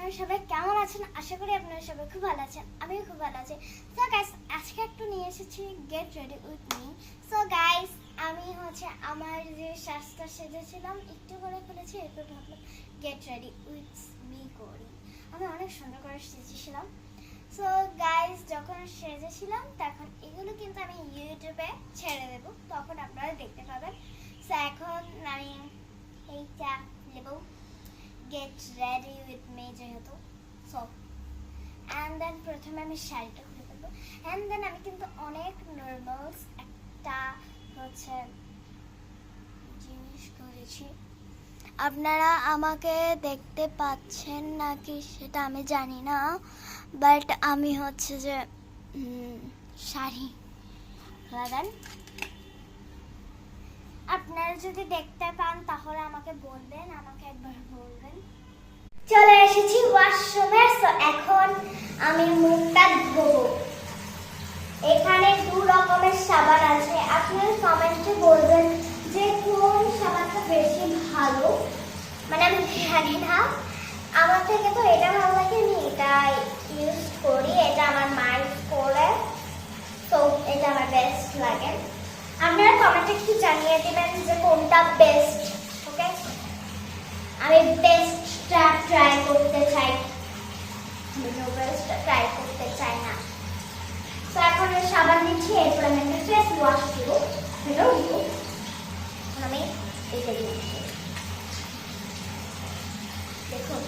আপনারা সবাই কেমন আছেন? আশা করি আপনারা সবাই খুব ভালো আছেন। আমিও খুব ভালো আছি। সো গাইস, আজকে একটু নিয়ে এসেছি get ready with me. So guys, আমি আমার যে শ্বাসটা সেজেছিলাম একটু করে খুলেছি, এরপর ভাবলাম গেট রেডি উইথ মি করি। আমি অনেক সুন্দর করে সেজেছিলাম। সো গাইস, যখন সেজেছিলাম তখন এগুলো কিন্তু আমি ইউটিউবে ছেড়ে দেবো, তখন আপনারা দেখতে পাবেন। সো এখন আমি এইটা নেবো get ready with me যেহেতু। সো and then প্রথমে আমি শাড়িটা খুলে ফেলবো, and then আমি কিন্তু অনেক নর্মালস একটা জিনিস করেছি। আপনারা আমাকে দেখতে পাচ্ছেন নাকি সেটা আমি জানি না, বাট আমি যে শাড়ি লাগান। আপনারা যদি দেখতে পান তাহলে আমাকে বলবেন, আমাকে একবার বলবেন। চলে এসেছি ওয়াশরুমে। সো এখন আমি মুখটা ধোবো। এখানে দু রকমের সাবান আছে, আপনারা কমেন্টে বলবেন যে কোন সাবানটা বেশি ভালো। মানে আমি জানি না, আমার থেকে তো এটা ভালো লাগে, আমি এটা ইউজ করি, এটা আমার মা ইউজ করে, তো এটা আমার বেস্ট লাগে। আপনারা কমেন্টে একটু জানিয়ে দেবেন যে কোনটা বেস্ট। ওকে, আমি বেস্টটা ট্রাই করতে চাই, বেস্টটা ট্রাই করতে চাই না। তো এখন সাবান দিচ্ছি, এরপর আমি একটা ফেস ওয়াশ দিব, সেটাও দিব। আমি এটা দিচ্ছি, দেখুন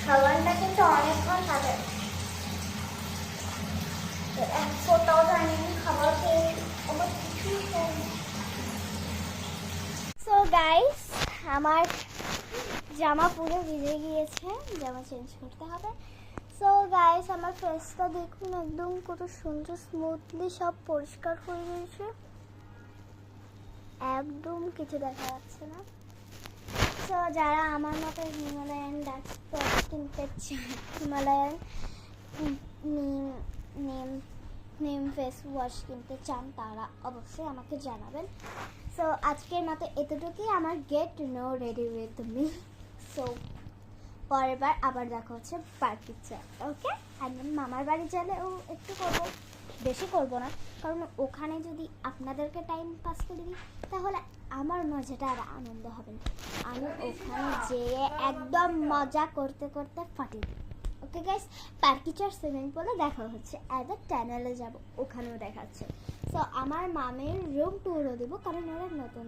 সাবানটা কিন্তু অনেকক্ষণ থাকে। এক ফোটাও জানি খাবার খেয়ে আবার কিছুই খাইনি। সো গাইস, আমার জামা পুরো ভিজে গিয়েছে, জামা চেঞ্জ করতে হবে। সো গাইস, আমার ফেসটা দেখুন, একদম কত সুন্দর স্মুথলি সব পরিষ্কার হয়ে গিয়েছে, একদম কিছু দেখা যাচ্ছে না। সো যারা আমার মতো হিমালয়ান ডার্ক স্পট কিনতে চান, হিমালয়ান নিম ফেস ওয়াশ কিনতে চান, তারা অবশ্যই আমাকে জানাবেন। সো আজকের মতো এতটুকুই আমার get no ready with me. So পরের বার আবার দেখা হচ্ছে পার্টির চাল। ওকে, একদম মামার বাড়ি গেলেও একটু করবো, বেশি করবো না, কারণ ওখানে যদি আপনাদেরকে টাইম পাস করে দিই তাহলে আমার মজাটা আর আনন্দ হবে না। আমি ওখানে যেয়ে একদম মজা করতে করতে ফাটিয়ে দিই। ওকে গাইস, পার্কিচার সুইমিং পুলে দেখা হচ্ছে, অ্যাজ টানেলে যাব, ওখানেও দেখা হচ্ছে। সো আমার মামের রুম ট্যুরও দেবো, কারণ ওরা নতুন